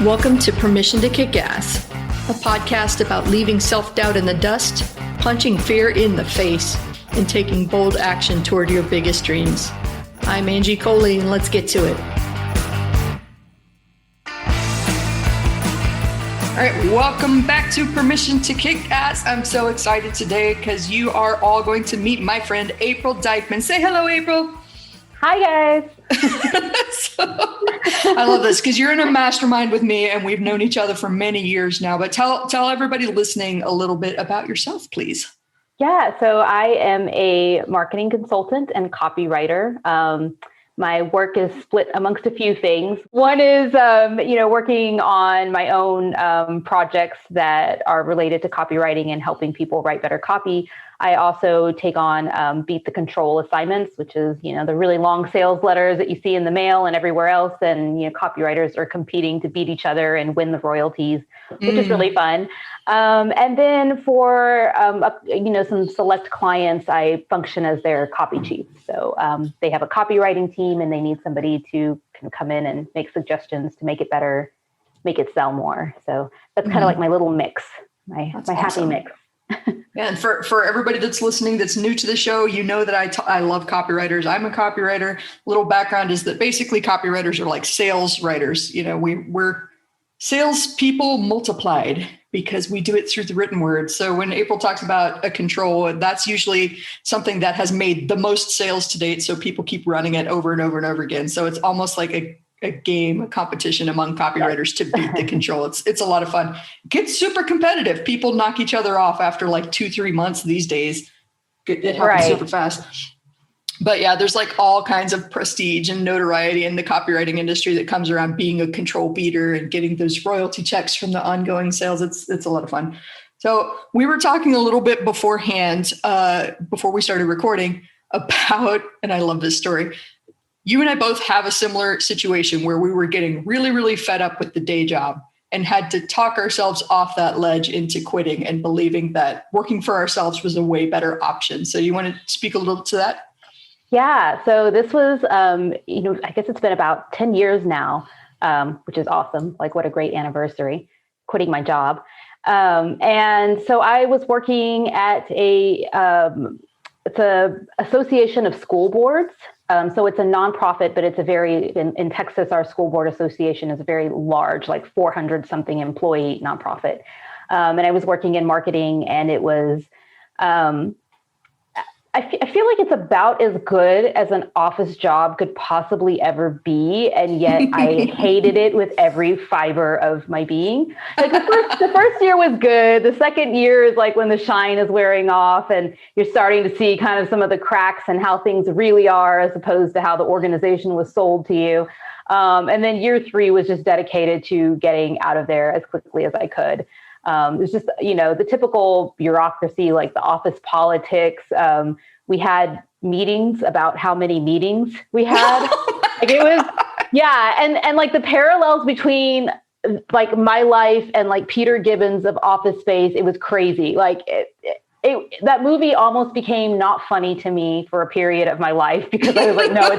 Welcome to Permission to Kick Ass, a podcast about leaving self-doubt in the dust, punching fear in the face, and taking bold action toward your biggest dreams. I'm Angie Coley, and let's get to it. All right, welcome back to Permission to Kick Ass. I'm so excited today because you are all going to meet my friend April Dykman. Say hello, April. Hi, guys. I love this because you're in a mastermind with me and we've known each other for many years now. But tell everybody listening a little bit about yourself, please. Yeah, so I am a marketing consultant and copywriter. My work is split amongst a few things. One is, working on my own projects that are related to copywriting and helping people write better copy. I also take on beat the control assignments, which is, the really long sales letters that you see in the mail and everywhere else. And, copywriters are competing to beat each other and win the royalties, which is really fun. And then for, some select clients, I function as their copy chief. So they have a copywriting team and they need somebody to come in and make suggestions to make it better, make it sell more. So that's kind of like my little mix, my awesome. Happy mix. Yeah, and for everybody that's listening that's new to the show, you know that I love copywriters. I'm a copywriter. Little background is that basically copywriters are like sales writers. We're sales people multiplied because we do it through the written word. So when April talks about a control, that's usually something that has made the most sales to date. So people keep running it over and over and over again. So it's almost like a game, a competition among copywriters to beat the control. It's a lot of fun. It gets super competitive. People knock each other off after like 2-3 months these days. It happens super fast. But yeah, there's like all kinds of prestige and notoriety in the copywriting industry that comes around being a control beater and getting those royalty checks from the ongoing sales. It's a lot of fun. So we were talking a little bit beforehand, before we started recording about, and I love this story, you and I both have a similar situation where we were getting really, really fed up with the day job and had to talk ourselves off that ledge into quitting and believing that working for ourselves was a way better option. So you want to speak a little to that? Yeah. So this was, I guess it's been about 10 years now, which is awesome. Like what a great anniversary, quitting my job. And so I was working at it's a association of school boards. So it's a nonprofit, but it's in Texas, our school board association is a very large, like 400 something employee nonprofit. And I was working in marketing and it was, I feel like it's about as good as an office job could possibly ever be. And yet I hated it with every fiber of my being. Like the first year was good. The second year is like when the shine is wearing off and you're starting to see kind of some of the cracks and how things really are as opposed to how the organization was sold to you. And then year 3 was just dedicated to getting out of there as quickly as I could. It was just, the typical bureaucracy, like the office politics. We had meetings about how many meetings we had. Like it was, yeah. And like the parallels between like my life and like Peter Gibbons of Office Space, it was crazy. Like that movie almost became not funny to me for a period of my life because I was like, no,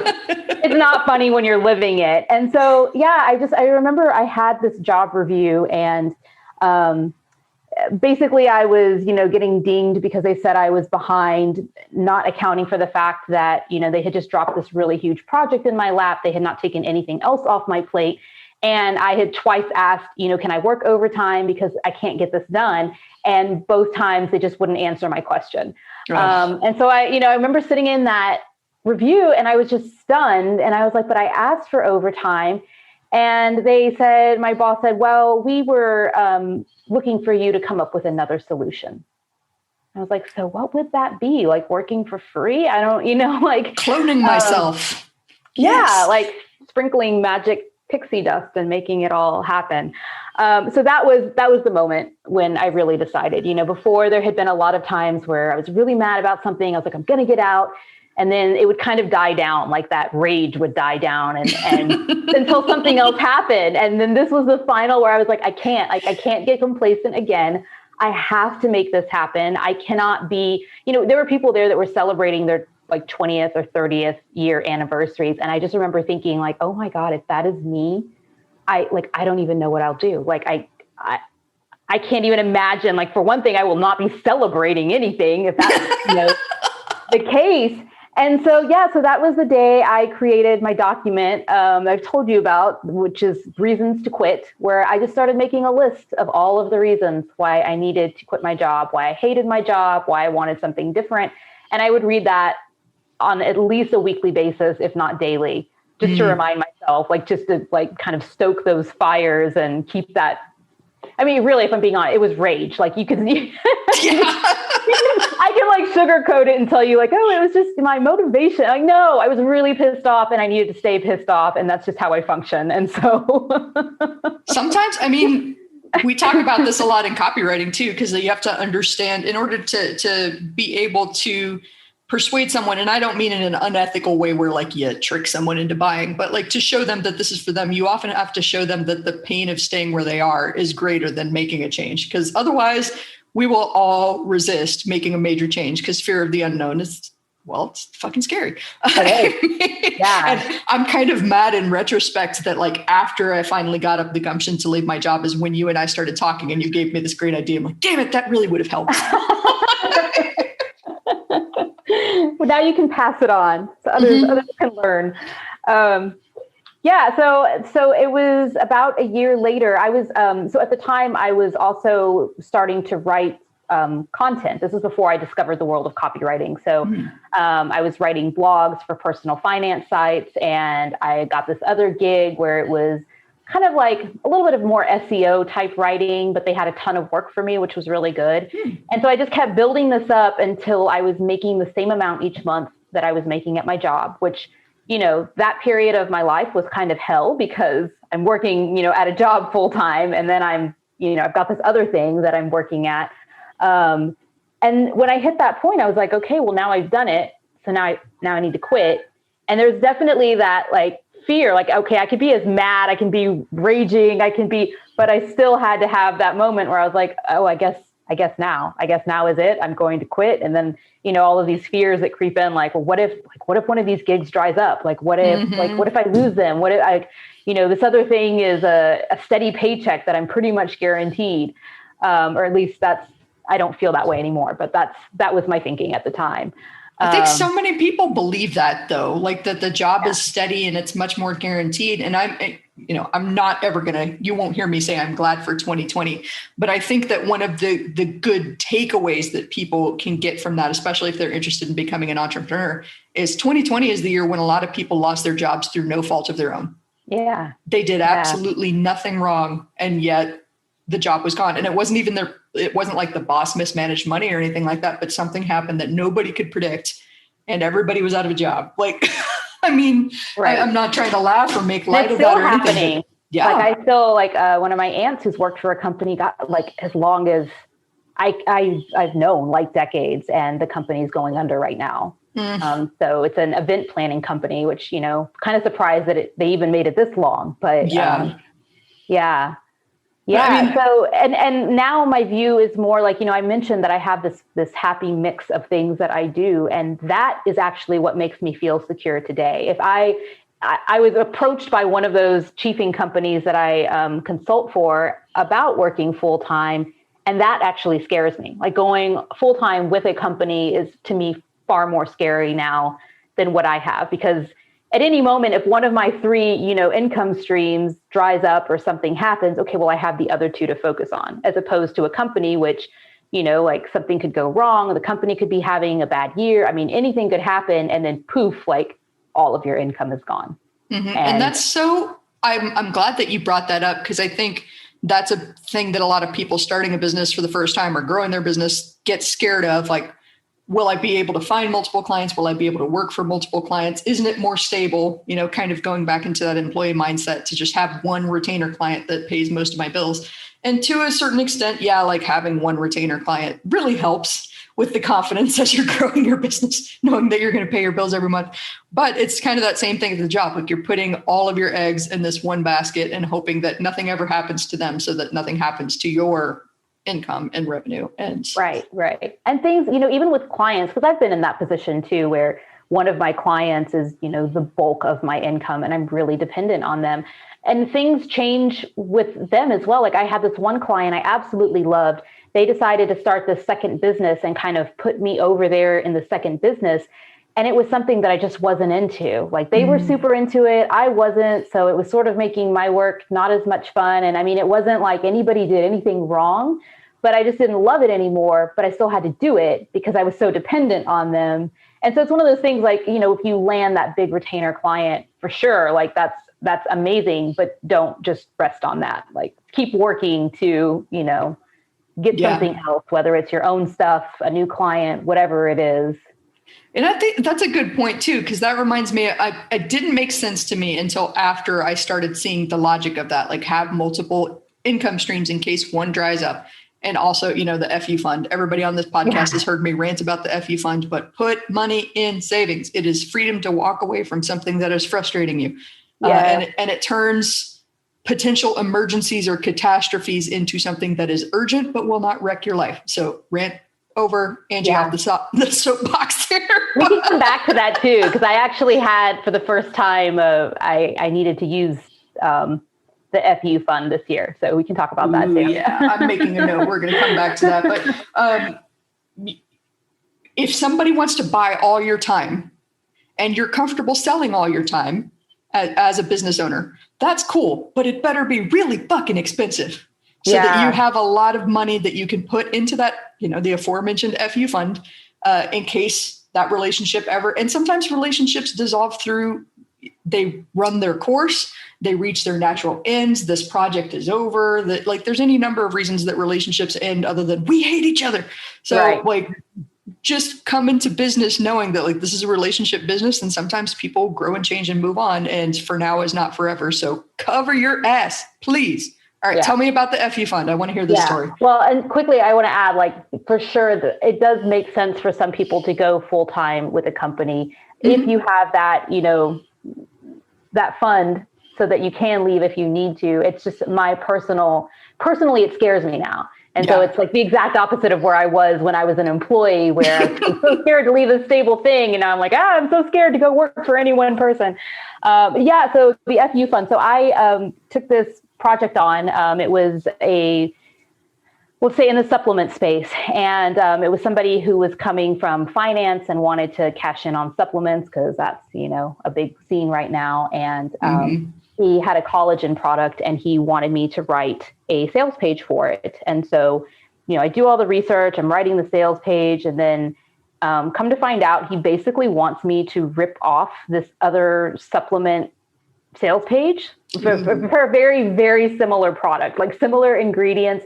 it's not funny when you're living it. And so, yeah, I remember I had this job review and, basically I was, getting dinged because they said I was behind, not accounting for the fact that, they had just dropped this really huge project in my lap. They had not taken anything else off my plate. And I had twice asked, can I work overtime because I can't get this done? And both times they just wouldn't answer my question. And so I remember sitting in that review and I was just stunned. And I was like, but I asked for overtime. And my boss said, well, we were looking for you to come up with another solution. I was like, so what would that be? Like working for free? I don't, like cloning myself. Yeah. Like sprinkling magic pixie dust and making it all happen. So that was the moment when I really decided, before there had been a lot of times where I was really mad about something. I was like, I'm going to get out. And then it would kind of die down, like that rage would die down and until something else happened. And then this was the final where I was like, I can't get complacent again. I have to make this happen. I cannot be, there were people there that were celebrating their like 20th or 30th year anniversaries. And I just remember thinking like, oh my God, if that is me, I don't even know what I'll do. Like, I can't even imagine, like, for one thing, I will not be celebrating anything if that's, the case. And so, so that was the day I created my document I've told you about, which is Reasons to Quit, where I just started making a list of all of the reasons why I needed to quit my job, why I hated my job, why I wanted something different. And I would read that on at least a weekly basis, if not daily, just to remind myself, like, just to like kind of stoke those fires and keep that. I mean, really, if I'm being honest, it was rage. Like, I can like sugarcoat it and tell you like, oh, it was just my motivation. Like, no, I was really pissed off and I needed to stay pissed off. And that's just how I function. And so sometimes, I mean, we talk about this a lot in copywriting too, because you have to understand in order to be able to persuade someone. And I don't mean in an unethical way where like you trick someone into buying, but like to show them that this is for them, you often have to show them that the pain of staying where they are is greater than making a change. Because otherwise we will all resist making a major change because fear of the unknown is, well, it's fucking scary. Yeah. And I'm kind of mad in retrospect that like after I finally got up the gumption to leave my job is when you and I started talking and you gave me this great idea. I'm like, damn it, that really would have helped. Well, now you can pass it on so others can learn. So it was about a year later. I was so at the time I was also starting to write content. This was before I discovered the world of copywriting. So I was writing blogs for personal finance sites, and I got this other gig where it was kind of like a little bit of more SEO type writing, but they had a ton of work for me, which was really good. And so I just kept building this up until I was making the same amount each month that I was making at my job, which, that period of my life was kind of hell because I'm working, at a job full time. And then I've got this other thing that I'm working at. And when I hit that point, I was like, okay, well, now I've done it. So now I need to quit. And there's definitely that like fear, like, okay, I could be as mad, I can be raging, but I still had to have that moment where I was like, oh, I guess now is it, I'm going to quit. And then, all of these fears that creep in, like, well, what if one of these gigs dries up? Like, what if I lose them? What if this other thing is a steady paycheck that I'm pretty much guaranteed. Or at least I don't feel that way anymore, but that was my thinking at the time. I think so many people believe that though, like that the job is steady and it's much more guaranteed. And I'm not ever you won't hear me say I'm glad for 2020, but I think that one of the good takeaways that people can get from that, especially if they're interested in becoming an entrepreneur, is 2020 is the year when a lot of people lost their jobs through no fault of their own. Yeah. They did absolutely nothing wrong. And yet the job was gone. And it wasn't like the boss mismanaged money or anything like that, but something happened that nobody could predict and everybody was out of a job. Like, I mean, right. I'm not trying to laugh or make light of that or anything. Happening. Yeah. Like I still one of my aunts who's worked for a company got like as long as I've known, like decades, and the company's going under right now. So it's an event planning company, which, kind of surprised that they even made it this long, but yeah. I mean, so, and now my view is more like, I mentioned that I have this happy mix of things that I do. And that is actually what makes me feel secure today. If I was approached by one of those chiefing companies that I consult for about working full time. And that actually scares me. Like going full time with a company is to me far more scary now than what I have, because at any moment, if one of my three, income streams dries up or something happens, okay, well, I have the other two to focus on, as opposed to a company, which, like something could go wrong. The company could be having a bad year. I mean, anything could happen. And then poof, like all of your income is gone. Mm-hmm. And that's so, I'm glad that you brought that up, because I think that's a thing that a lot of people starting a business for the first time or growing their business get scared of. Like, will I be able to find multiple clients? Will I be able to work for multiple clients? Isn't it more stable, kind of going back into that employee mindset to just have one retainer client that pays most of my bills? And to a certain extent, like having one retainer client really helps with the confidence as you're growing your business, knowing that you're going to pay your bills every month. But it's kind of that same thing as the job. Like you're putting all of your eggs in this one basket and hoping that nothing ever happens to them so that nothing happens to your income and revenue. And right. And things, even with clients, because I've been in that position too, where one of my clients is, the bulk of my income and I'm really dependent on them. And things change with them as well. Like I had this one client I absolutely loved. They decided to start this second business and kind of put me over there in the second business. And it was something that I just wasn't into. Like they were super into it. I wasn't. So it was sort of making my work not as much fun. And I mean, it wasn't like anybody did anything wrong, but I just didn't love it anymore. But I still had to do it because I was so dependent on them. And so it's one of those things like, you know, if you land that big retainer client, for sure, like that's amazing, but don't just rest on that. Like keep working to, you know, get something else, whether it's your own stuff, a new client, whatever it is. And I think that's a good point too, because that reminds me, it didn't make sense to me until after I started seeing the logic of that, like have multiple income streams in case one dries up. And also, you know, the FU fund. Everybody on this podcast has heard me rant about the FU fund, but put money in savings. It is freedom to walk away from something that is frustrating you. And it turns potential emergencies or catastrophes into something that is urgent, but will not wreck your life. So rant over, Angie, off the soapbox there. We can come back to that too, because I actually had, for the first time, I needed to use the FU fund this year. So we can talk about that too. Yeah, I'm making a note. We're going to come back to that. But if somebody wants to buy all your time and you're comfortable selling all your time as a business owner, that's cool, but it better be really fucking expensive so that you have a lot of money that you can put into that, you know, the aforementioned FU fund in case that relationship ever, and sometimes relationships dissolve through, they run their course, they reach their natural ends, this project is over, that like there's any number of reasons that relationships end other than we hate each other. So like just come into business knowing that like this is a relationship business and sometimes people grow and change and move on, and for now is not forever. So cover your ass, please. All right, tell me about the FU fund. I want to hear this story. Well, and quickly, I want to add, like, for sure, it does make sense for some people to go full-time with a company if you have that, you know, that fund so that you can leave if you need to. It's just personally, it scares me now. And so it's like the exact opposite of where I was when I was an employee, where I'm so scared to leave a stable thing. And now I'm like, I'm so scared to go work for any one person. So the FU fund. So I took this project on. It was we'll say in the supplement space. And it was somebody who was coming from finance and wanted to cash in on supplements because that's, you know, a big scene right now. And he had a collagen product and he wanted me to write a sales page for it. And so, you know, I do all the research, I'm writing the sales page, and then come to find out, he basically wants me to rip off this other supplement sales page for a very, very similar product, like similar ingredients.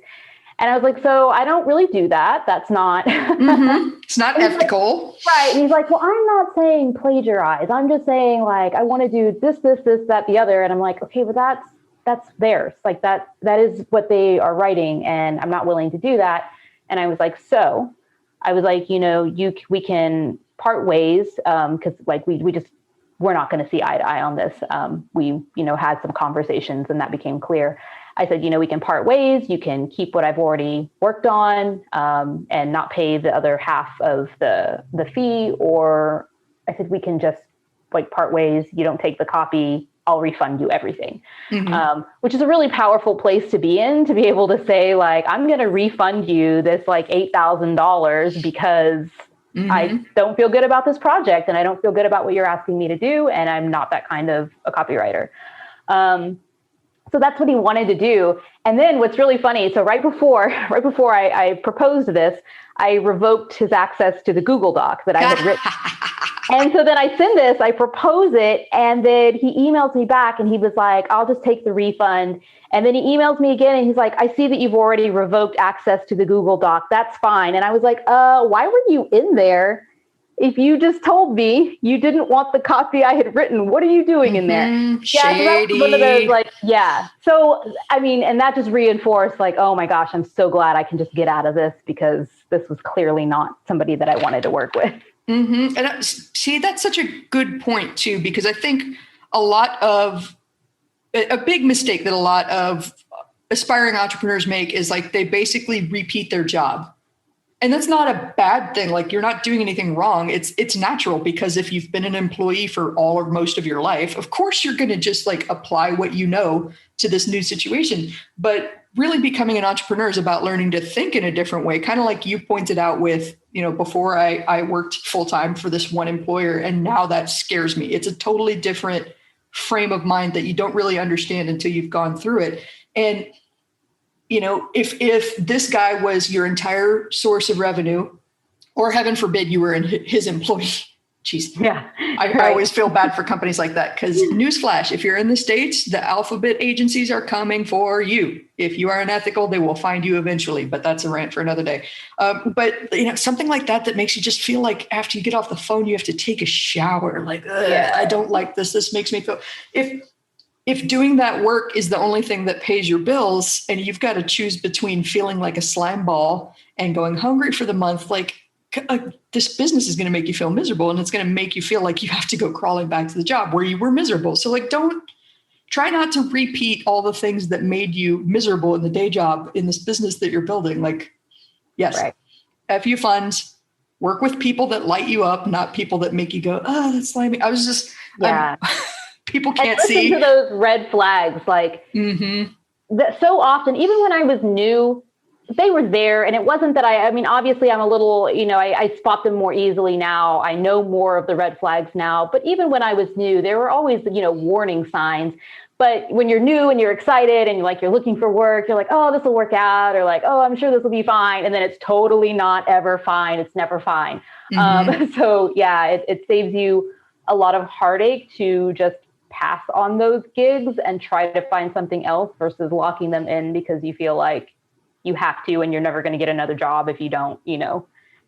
And I was like, so I don't really do that. That's not, it's not ethical. Like, right. And he's like, well, I'm not saying plagiarize. I'm just saying like, I want to do this, that, the other. And I'm like, okay, but that's theirs. Like that is what they are writing. And I'm not willing to do that. And I was like, you know, we can part ways. Cause like we're not going to see eye to eye on this. We, you know, had some conversations and that became clear. I said, you know, we can part ways. You can keep what I've already worked on and not pay the other half of the fee. Or I said, we can just like part ways. You don't take the copy. I'll refund you everything, which is a really powerful place to be in, to be able to say like, I'm going to refund you this like $8,000 because I don't feel good about this project and I don't feel good about what you're asking me to do. And I'm not that kind of a copywriter. So that's what he wanted to do. And then what's really funny, so right before I proposed this, I revoked his access to the Google Doc that I had written. And so then I propose it, and then he emails me back and he was like, I'll just take the refund. And then he emails me again and he's like, I see that you've already revoked access to the Google Doc. That's fine. And I was like, why were you in there? If you just told me you didn't want the copy I had written, what are you doing in there? Shady. Yeah, so that was one of those like, So, I mean, and that just reinforced like, oh my gosh, I'm so glad I can just get out of this because this was clearly not somebody that I wanted to work with. And see, that's such a good point too, because I think a big mistake that a lot of aspiring entrepreneurs make is like, they basically repeat their job. And that's not a bad thing. Like, you're not doing anything wrong. It's natural, because if you've been an employee for all or most of your life, of course you're going to just like apply what you know to this new situation. But really becoming an entrepreneur is about learning to think in a different way. Kind of like you pointed out with, before I worked full time for this one employer, and now that scares me. It's a totally different frame of mind that you don't really understand until you've gone through it. And if this guy was your entire source of revenue, or heaven forbid you were his employee, geez, yeah, I always feel bad for companies like that, because newsflash, if you're in the States, the alphabet agencies are coming for you. If you are unethical, they will find you eventually, but that's a rant for another day. But something like that makes you just feel like after you get off the phone, you have to take a shower. Like, I don't like this. This makes me feel, if doing that work is the only thing that pays your bills, and you've got to choose between feeling like a slime ball and going hungry for the month, like this business is going to make you feel miserable, and it's going to make you feel like you have to go crawling back to the job where you were miserable. So like, try not to repeat all the things that made you miserable in the day job in this business that you're building. Like, yes, FU funds, work with people that light you up, not people that make you go, oh, that's slimy. I was just, people can't see to those red flags. Like that so often, even when I was new, they were there. And it wasn't that I mean, obviously I'm a little, I spot them more easily now. I know more of the red flags now, but even when I was new, there were always, warning signs. But when you're new and you're excited and you're looking for work, you're like, oh, this will work out. Or like, oh, I'm sure this will be fine. And then it's totally not ever fine. It's never fine. So yeah, it saves you a lot of heartache to just pass on those gigs and try to find something else versus locking them in because you feel like you have to, and you're never going to get another job if you don't,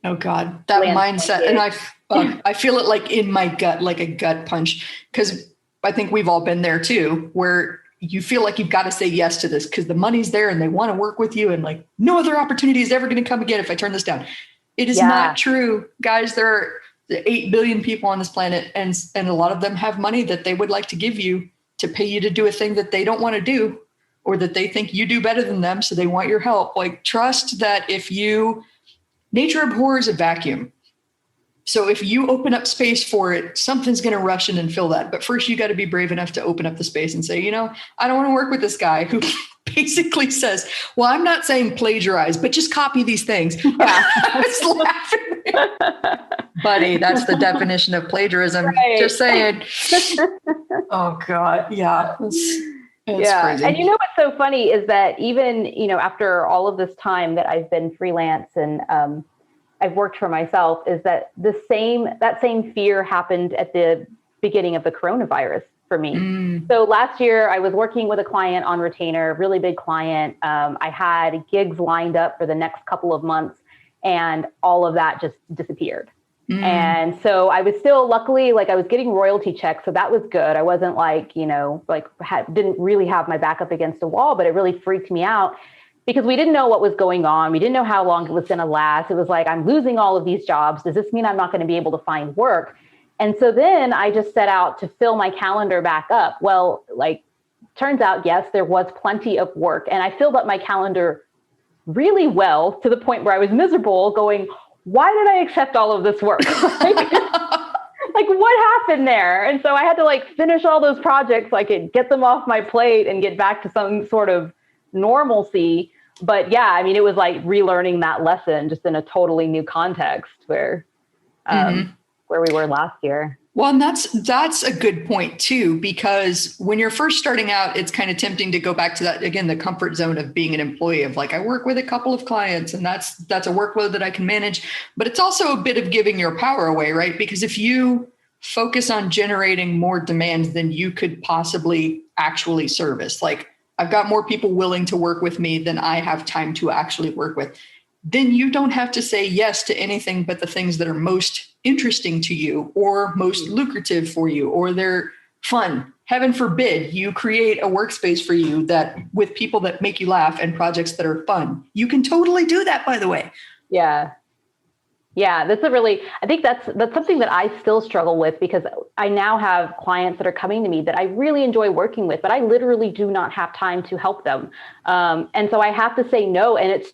Oh God, that mindset. And I feel it like in my gut, like a gut punch, because I think we've all been there too, where you feel like you've got to say yes to this because the money's there and they want to work with you. And like, no other opportunity is ever going to come again if I turn this down. It is not true, guys. There are 8 billion people on this planet, and a lot of them have money that they would like to give you to pay you to do a thing that they don't want to do, or that they think you do better than them. So they want your help. Like, trust that nature abhors a vacuum. So if you open up space for it, something's going to rush in and fill that. But first you got to be brave enough to open up the space and say, I don't want to work with this guy who basically says, well, I'm not saying plagiarize, but just copy these things. I was laughing. Buddy, that's the definition of plagiarism. Right. Just saying. Oh God. Yeah. It's crazy. And what's so funny is that even, after all of this time that I've been freelance and I've worked for myself, is that that same fear happened at the beginning of the coronavirus for me. So last year I was working with a client on retainer, really big client. I had gigs lined up for the next couple of months, and all of that just disappeared. And so I was still, luckily, I was getting royalty checks. So that was good. I wasn't didn't really have my back up against a wall, but it really freaked me out because we didn't know what was going on. We didn't know how long it was going to last. It was like, I'm losing all of these jobs. Does this mean I'm not going to be able to find work? And so then I just set out to fill my calendar back up. Well, turns out, yes, there was plenty of work, and I filled up my calendar really well to the point where I was miserable going, why did I accept all of this work? What happened there? And so I had to finish all those projects so I could get them off my plate and get back to some sort of normalcy. But yeah, I mean, it was like relearning that lesson just in a totally new context where we were last year. Well, and that's a good point too, because when you're first starting out, it's kind of tempting to go back to that, again, the comfort zone of being an employee of I work with a couple of clients and that's a workload that I can manage. But it's also a bit of giving your power away, right? Because if you focus on generating more demand than you could possibly actually service, I've got more people willing to work with me than I have time to actually work with, then you don't have to say yes to anything but the things that are most interesting to you or most lucrative for you, or they're fun. Heaven forbid you create a workspace for you that with people that make you laugh and projects that are fun. You can totally do that, by the way. Yeah. Yeah, I think that's something that I still struggle with, because I now have clients that are coming to me that I really enjoy working with, but I literally do not have time to help them. And so I have to say no. And it's,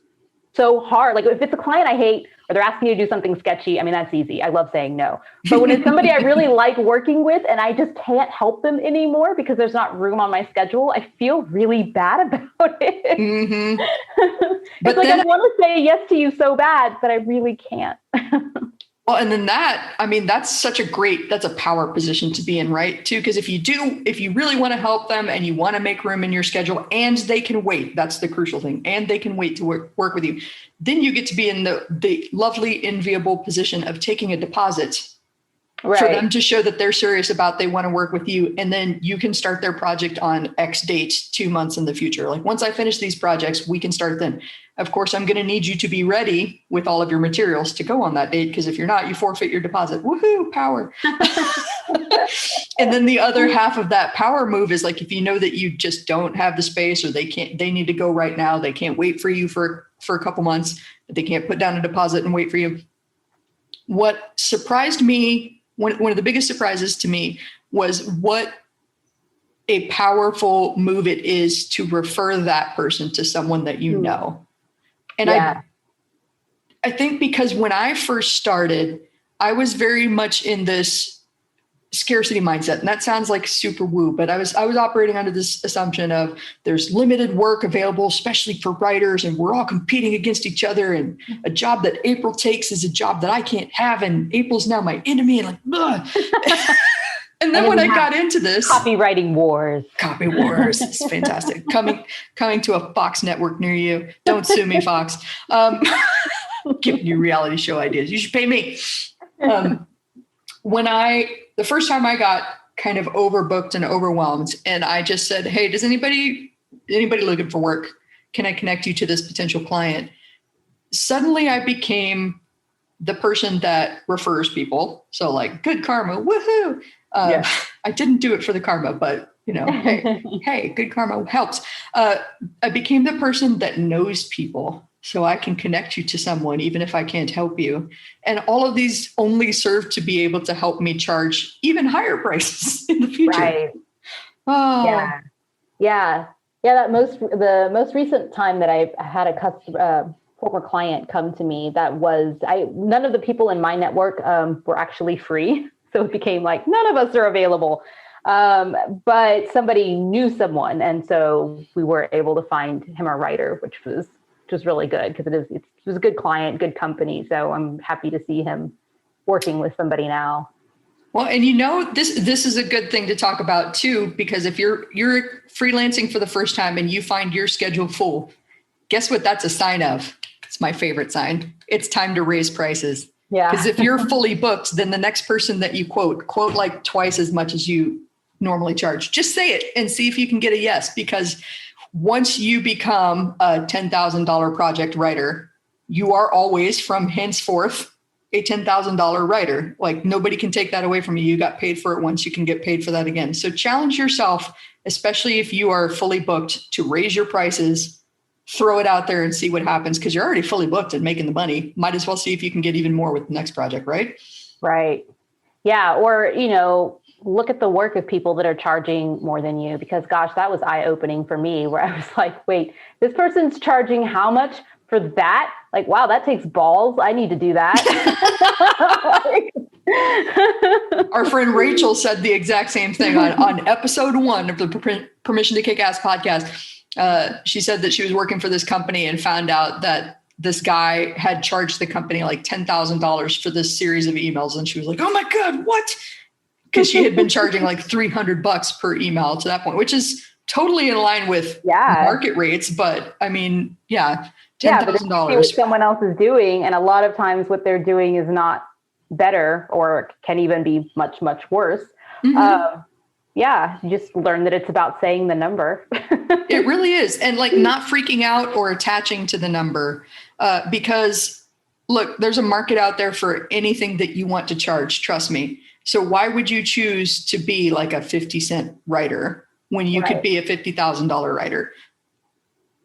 so hard. Like if it's a client I hate or they're asking me to do something sketchy, I mean, that's easy. I love saying no. But when it's somebody I really like working with and I just can't help them anymore because there's not room on my schedule, I feel really bad about it. Mm-hmm. It's like I want to say yes to you so bad, but I really can't. Well, and then that's that's a power position to be in, right? Too, because if you really want to help them and you want to make room in your schedule and they can wait, that's the crucial thing. And they can wait to work with you. Then you get to be in the lovely, enviable position of taking a deposit for them to show that they're serious about they want to work with you. And then you can start their project on X date, 2 months in the future. Like once I finish these projects, we can start then. Of course, I'm going to need you to be ready with all of your materials to go on that date. Because if you're not, you forfeit your deposit. Woohoo, power. And then the other half of that power move is like, if you know that you just don't have the space or they need to go right now. They can't wait for you for a couple months. They can't put down a deposit and wait for you. What surprised me, one of the biggest surprises to me was what a powerful move it is to refer that person to someone that you know. And I think because when I first started, I was very much in this scarcity mindset. And that sounds like super woo, but I was operating under this assumption of there's limited work available, especially for writers, and we're all competing against each other. And a job that April takes is a job that I can't have. And April's now my enemy. And like, ugh. And then when I got into this copywriting wars, it's fantastic. Coming to a Fox network near you. Don't sue me, Fox. Giving you reality show ideas. You should pay me. The first time I got kind of overbooked and overwhelmed, and I just said, hey, does anybody looking for work? Can I connect you to this potential client? Suddenly I became the person that refers people. So like good karma, woohoo. I didn't do it for the karma, but hey, good karma helps. I became the person that knows people. So I can connect you to someone, even if I can't help you. And all of these only serve to be able to help me charge even higher prices in the future. Right. Oh. Yeah. The most recent time that I had a former client come to me, none of the people in my network were actually free. So it became like, none of us are available. But somebody knew someone. And so we were able to find him a writer, which was really good because it was a good client, good company. So I'm happy to see him working with somebody now. Well, and this is a good thing to talk about too, because if you're freelancing for the first time and you find your schedule full, guess what that's a sign of? It's my favorite sign. It's time to raise prices. Yeah. Because if you're fully booked, then the next person that you quote like twice as much as you normally charge. Just say it and see if you can get a yes, because once you become a $10,000 project writer, you are always from henceforth a $10,000 writer. Like nobody can take that away from you. You got paid for it once, you can get paid for that again. So challenge yourself, especially if you are fully booked, to raise your prices, throw it out there and see what happens, because you're already fully booked and making the money. Might as well see if you can get even more with the next project, right? Right. Yeah. Or, look at the work of people that are charging more than you, because gosh, that was eye-opening for me, where I was like, wait, this person's charging how much for that? Like, wow, that takes balls. I need to do that. Our friend Rachel said the exact same thing on episode 1 of the Permission to Kick Ass podcast. She said that she was working for this company and found out that this guy had charged the company like $10,000 for this series of emails. And she was like, oh my God, what? Because she had been charging like $300 per email to that point, which is totally in line with market rates. But I mean, $10,000. See what someone else is doing. And a lot of times what they're doing is not better or can even be much, much worse. Mm-hmm. You just learn that it's about saying the number. It really is. And like not freaking out or attaching to the number because look, there's a market out there for anything that you want to charge. Trust me. So why would you choose to be like a 50-cent writer when you could be a $50,000 writer?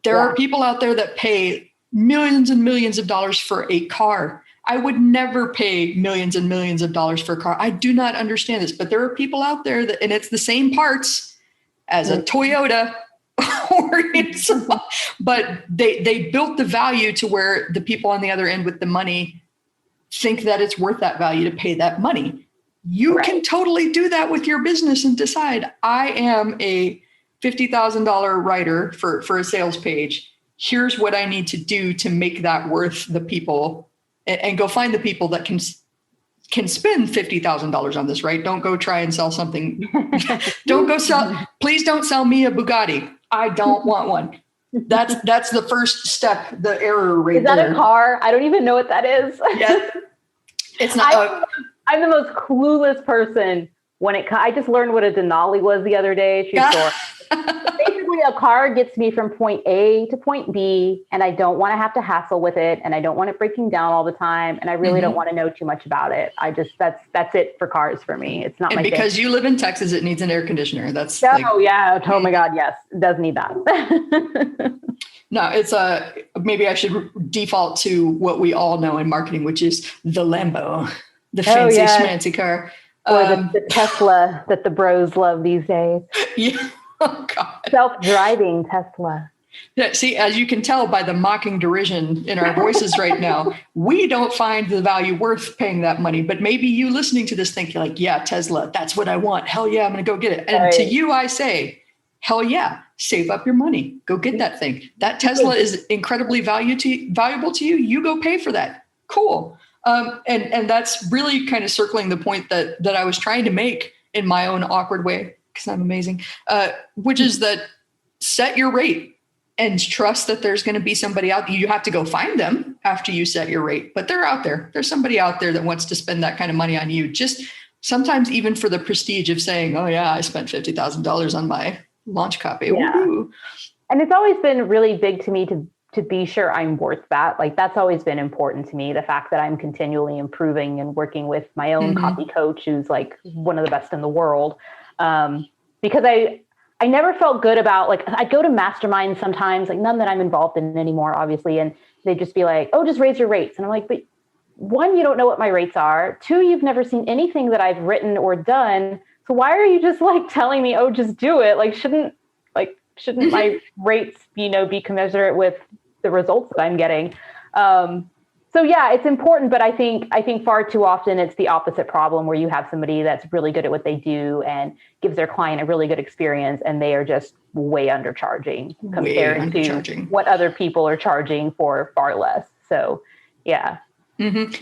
There are people out there that pay millions and millions of dollars for a car. I would never pay millions and millions of dollars for a car. I do not understand this, but there are people out there and it's the same parts as a Toyota But they built the value to where the people on the other end with the money think that it's worth that value to pay that money. You can totally do that with your business and decide, I am a $50,000 writer for a sales page. Here's what I need to do to make that worth the people, and go find the people that can spend $50,000 on this, right? Don't go try and sell something. Please don't sell me a Bugatti. I don't want one. That's the first step, the error rate. Is that a car? I don't even know what that is. Yeah. It's not. I'm the most clueless person when it comes. I just learned what a Denali was the other day. Basically, a car gets me from point A to point B, and I don't want to have to hassle with it, and I don't want it breaking down all the time, and I really don't want to know too much about it. That's it for cars for me. It's not my thing. Because you live in Texas, it needs an air conditioner. That's yeah. Oh my God, yes, it does need that. No, it's maybe I should default to what we all know in marketing, which is the Lambo, the fancy schmancy car. Or the Tesla that the bros love these days. Yeah. Oh, God. Self-driving Tesla. Yeah, see, as you can tell by the mocking derision in our voices right now, we don't find the value worth paying that money. But maybe you listening to this think you're like, yeah, Tesla, that's what I want. Hell yeah, I'm going to go get it. And to you, I say, hell yeah, save up your money. Go get that thing. That Tesla is incredibly valuable to you. You go pay for that. Cool. And that's really kind of circling the point that I was trying to make in my own awkward way, because I'm amazing, which is that set your rate and trust that there's going to be somebody out there. You have to go find them after you set your rate, but they're out there. There's somebody out there that wants to spend that kind of money on you. Just sometimes even for the prestige of saying, oh yeah, I spent $50,000 on my launch copy. Yeah. Woo-hoo. And it's always been really big to me to be sure I'm worth that. Like that's always been important to me. The fact that I'm continually improving and working with my own copy coach, who's like one of the best in the world. Because I never felt good about, like, I'd go to masterminds sometimes, like none that I'm involved in anymore, obviously. And they'd just be like, oh, just raise your rates. And I'm like, but one, you don't know what my rates are. Two, you've never seen anything that I've written or done. So why are you just like telling me, oh, just do it? Like, shouldn't my rates, be commensurate with the results that I'm getting? So yeah, it's important, but I think far too often it's the opposite problem, where you have somebody that's really good at what they do and gives their client a really good experience, and they are just way undercharging compared to what other people are charging for far less. So yeah.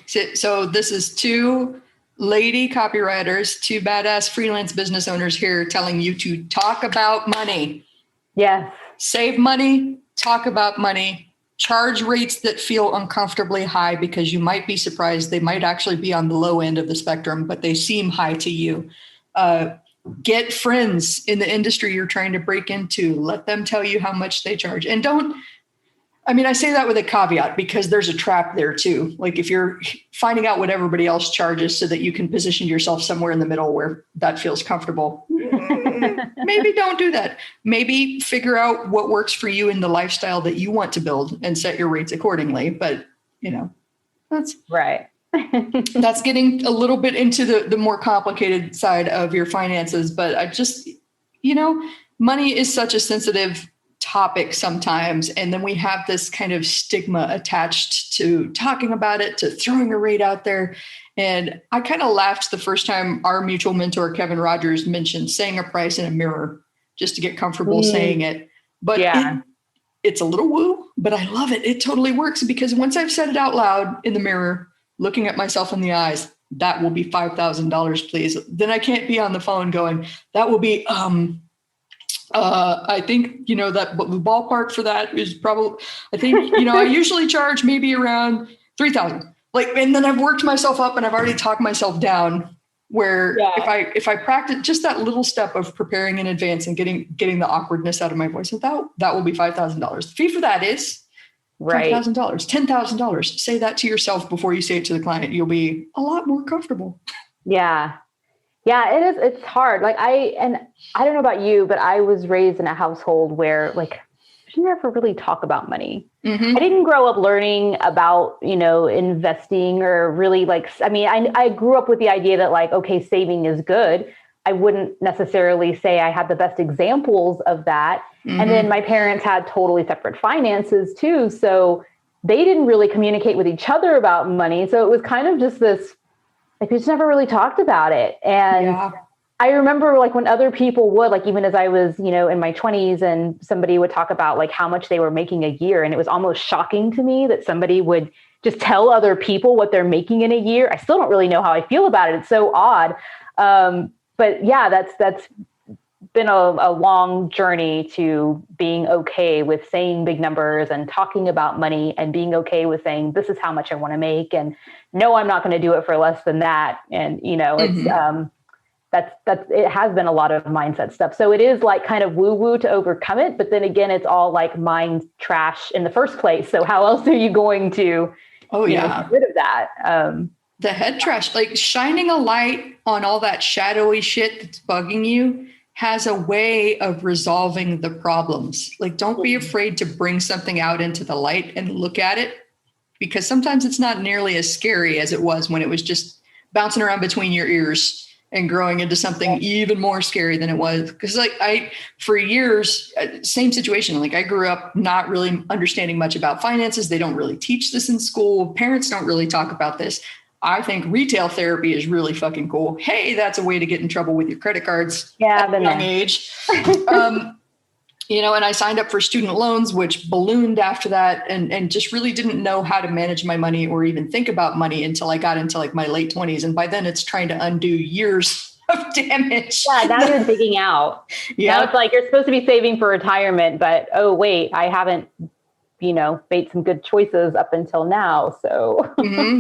So this is two lady copywriters, two badass freelance business owners here telling you to talk about money. Yes. Save money, talk about money. Charge rates that feel uncomfortably high, because you might be surprised. They might actually be on the low end of the spectrum, but they seem high to you. Get friends in the industry you're trying to break into. Let them tell you how much they charge. And I say that with a caveat, because there's a trap there too. Like if you're finding out what everybody else charges so that you can position yourself somewhere in the middle where that feels comfortable, maybe don't do that. Maybe figure out what works for you in the lifestyle that you want to build and set your rates accordingly. But that's right. That's getting a little bit into the more complicated side of your finances. But I just, money is such a sensitive topic sometimes. And then we have this kind of stigma attached to talking about it, to throwing a rate out there. And I kind of laughed the first time our mutual mentor, Kevin Rogers, mentioned saying a price in a mirror just to get comfortable saying it. But it's a little woo, but I love it. It totally works, because once I've said it out loud in the mirror, looking at myself in the eyes, that will be $5,000, please. Then I can't be on the phone going, that will be, I think, that the ballpark for that is probably, I think, I usually charge maybe around 3,000. And then I've worked myself up and I've already talked myself down, where if I practice just that little step of preparing in advance and getting the awkwardness out of my voice, that will be $5,000. The fee for that is $5,000, $10,000. Say that to yourself before you say it to the client. You'll be a lot more comfortable. Yeah. Yeah, it is. It's hard. Like I don't know about you, but I was raised in a household where you never really talk about money. I didn't grow up learning about, investing or really I grew up with the idea that okay, saving is good, I wouldn't necessarily say I had the best examples of that. And then my parents had totally separate finances too. So they didn't really communicate with each other about money. So it was kind of just this, like, we just never really talked about it. And I remember like when other people would, like, even as I was, you know, in my 20s, and somebody would talk about like how much they were making a year. And it was almost shocking to me that somebody would just tell other people what they're making in a year. I still don't really know how I feel about it. It's so odd. But yeah, that's been a long journey to being okay with saying big numbers and talking about money, and being okay with saying, this is how much I want to make. And no, I'm not going to do it for less than that. And, you know, it's, it has been a lot of mindset stuff. So it is like kind of woo woo to overcome it. But then again, it's all like mind trash in the first place. So how else are you going to get rid of that? The head trash, like shining a light on all that shadowy shit that's bugging you has a way of resolving the problems. Like, don't be afraid to bring something out into the light and look at it, because sometimes it's not nearly as scary as it was when it was just bouncing around between your ears and growing into something even more scary than it was. Because like for years, same situation. Like, I grew up not really understanding much about finances. They don't really teach this in school. Parents don't really talk about this. I think retail therapy is really fucking cool. Hey, that's a way to get in trouble with your credit cards at a young age. You know, and I signed up for student loans, which ballooned after that, and just really didn't know how to manage my money or even think about money until I got into like my late 20s. And by then it's trying to undo years of damage. Yeah, now you're digging out. Now it's like you're supposed to be saving for retirement, but oh wait, I haven't, you know, made some good choices up until now. So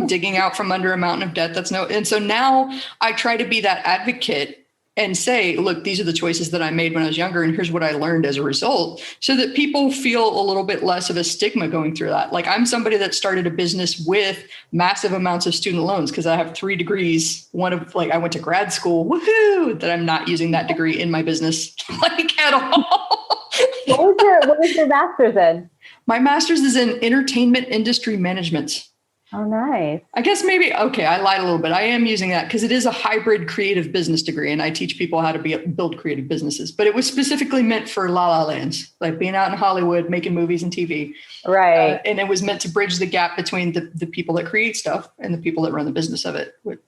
digging out from under a mountain of debt. And so now I try to be that advocate and say, look, these are the choices that I made when I was younger, and here's what I learned as a result, so that people feel a little bit less of a stigma going through that. Like, I'm somebody that started a business with massive amounts of student loans because I have 3 degrees. One of, like, I went to grad school, woohoo, that I'm not using that degree in my business, like, at all. What was your master's in? My master's is in entertainment industry management. Oh, nice. I guess maybe, okay, I lied a little bit. I am using that because it is a hybrid creative business degree, and I teach people how to build creative businesses. But it was specifically meant for La La Land, like being out in Hollywood, making movies and TV. Right. And it was meant to bridge the gap between the people that create stuff and the people that run the business of it, which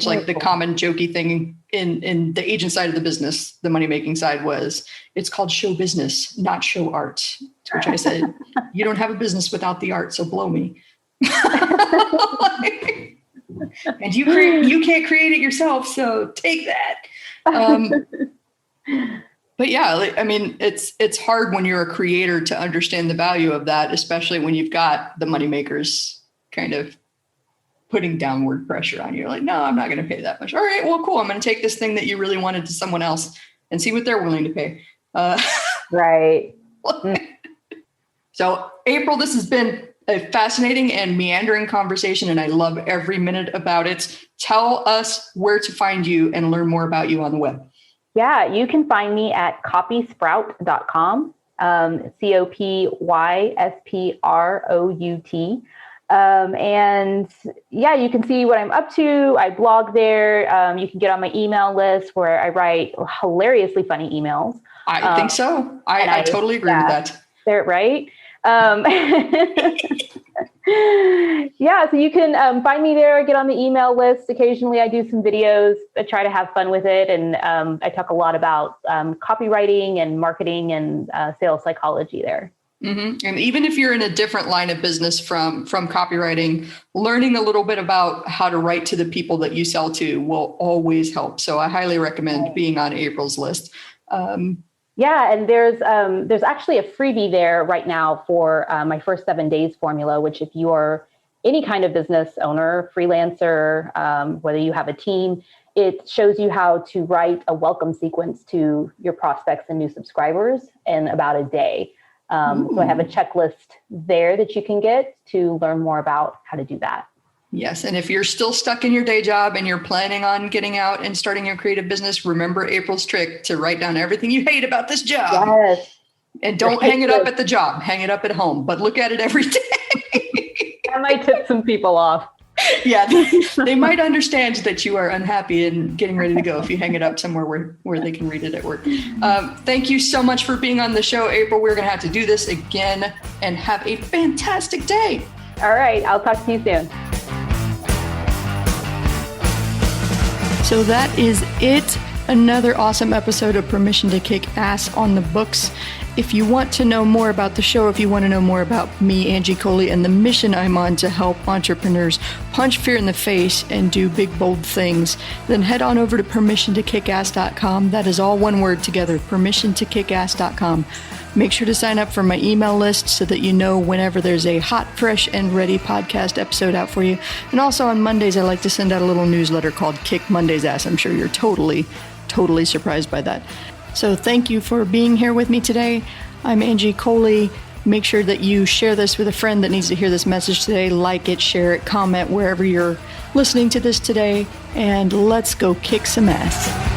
like the common jokey thing in the agent side of the business, the money-making side was, it's called show business, not show art. To which I said, you don't have a business without the art, so blow me. And you can't create it yourself, so take that. But yeah, I mean, it's hard when you're a creator to understand the value of that, especially when you've got the moneymakers kind of putting downward pressure on you. You're like, no, I'm not going to pay that much. All right, well, cool. I'm going to take this thing that you really wanted to someone else and see what they're willing to pay. Right. So April, this has been a fascinating and meandering conversation, and I love every minute about it. Tell us where to find you and learn more about you on the web. Yeah, you can find me at copysprout.com, COPYSPROUT. And yeah, you can see what I'm up to. I blog there. You can get on my email list where I write hilariously funny emails. I think so. I totally agree with that. They're right. Yeah, so you can find me there, get on the email list. Occasionally I do some videos. I try to have fun with it. And I talk a lot about copywriting and marketing and sales psychology there. Mm-hmm. And even if you're in a different line of business from copywriting, learning a little bit about how to write to the people that you sell to will always help. So I highly recommend being on April's list. Yeah, and there's actually a freebie there right now for my first 7 days formula, which if you are any kind of business owner, freelancer, whether you have a team, it shows you how to write a welcome sequence to your prospects and new subscribers in about a day. So I have a checklist there that you can get to learn more about how to do that. Yes. And if you're still stuck in your day job and you're planning on getting out and starting your creative business, remember April's trick to write down everything you hate about this job. Yes. And don't hang it up at the job, hang it up at home, but look at it every day. That might tip some people off. Yeah, they might understand that you are unhappy and getting ready to go if you hang it up somewhere where they can read it at work. Thank you so much for being on the show, April. We're going to have to do this again, and have a fantastic day. All right. I'll talk to you soon. So that is it. Another awesome episode of Permission to Kick Ass on the books. If you want to know more about the show, if you want to know more about me, Angie Coley, and the mission I'm on to help entrepreneurs punch fear in the face and do big, bold things, then head on over to permissiontokickass.com. That is all one word together, permissiontokickass.com. Make sure to sign up for my email list so that you know whenever there's a hot, fresh, and ready podcast episode out for you. And also on Mondays, I like to send out a little newsletter called Kick Monday's Ass. I'm sure you're totally surprised by that. So thank you for being here with me today. I'm Angie Coley. Make sure that you share this with a friend that needs to hear this message today. Like it, share it, comment wherever you're listening to this today, and let's go kick some ass.